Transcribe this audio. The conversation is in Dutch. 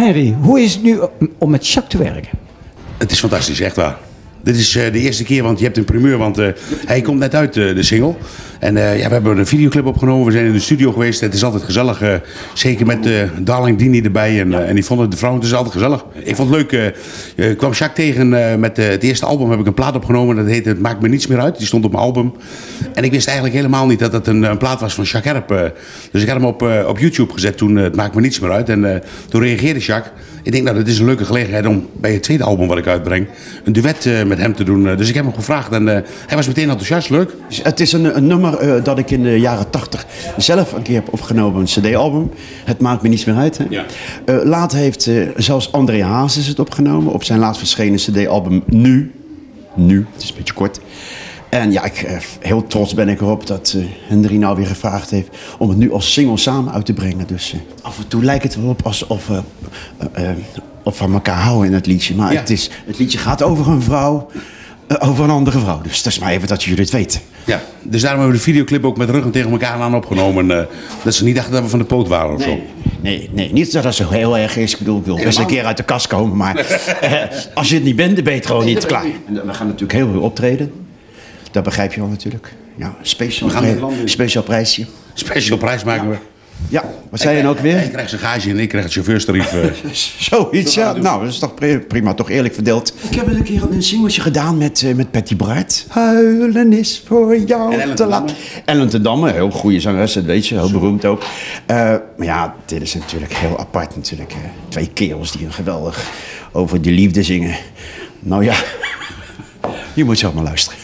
Henry, hoe is het nu om met Jacques te werken? Het is fantastisch, echt waar. Dit is de eerste keer, want je hebt een primeur, want hij komt net uit, de single. En ja, we hebben een videoclip opgenomen, we zijn in de studio geweest. Het is altijd gezellig, zeker met Darling Dini erbij. En die vonden de vrouwen, het is altijd gezellig. Ik vond het leuk, ik kwam Jacques tegen met het eerste album, heb ik een plaat opgenomen. Dat heette Het Maakt Me Niets Meer Uit, die stond op mijn album. En ik wist eigenlijk helemaal niet dat het een plaat was van Jacques Herp. Dus ik had hem op YouTube gezet toen, Het Maakt Me Niets Meer Uit. En toen reageerde Jacques. Ik denk, nou, dat is een leuke gelegenheid om bij het tweede album wat ik uitbreng een duet met hem te doen. Dus ik heb hem gevraagd en hij was meteen enthousiast, leuk. Het is een nummer dat ik in de jaren 80 zelf een keer heb opgenomen, een cd-album. Het maakt me niets meer uit. Hè? Ja. Later heeft zelfs André Hazes het opgenomen op zijn laatst verschenen cd-album Nu. Het is een beetje kort. En ja, heel trots ben ik erop dat Henry nou weer gevraagd heeft om het nu als single samen uit te brengen. Dus af en toe lijkt het wel op alsof we van elkaar houden in het liedje. Maar Ja. het liedje gaat over een vrouw, over een andere vrouw. Dus dat is maar even dat jullie het weten. Ja, dus daarom hebben we de videoclip ook met ruggen tegen elkaar aan opgenomen. Dat ze niet dachten dat we van de poot waren of zo. Nee, niet dat dat zo heel erg is. Ik bedoel, ik wil best een keer uit de kast komen. Maar als je het niet bent, dan ben je het gewoon niet klaar. En we gaan natuurlijk heel veel optreden. Dat begrijp je wel natuurlijk. Ja, speciaal prijsje. Special prijs maken we. Ja, wat zei je nou ook weer? Hij krijgt zijn gage en ik krijg het chauffeurstarief. Zoiets, ja. Nou, dat is toch prima, toch eerlijk verdeeld. Ik heb een keer een singeltje gedaan met Patty Bart. Huilen is voor jou te laat. Ellen ten Damme, heel goede zangeres, dat weet je, heel beroemd ook. Maar ja, dit is natuurlijk heel apart natuurlijk. Twee kerels die een geweldig over de liefde zingen. Nou ja, je moet zelf maar luisteren.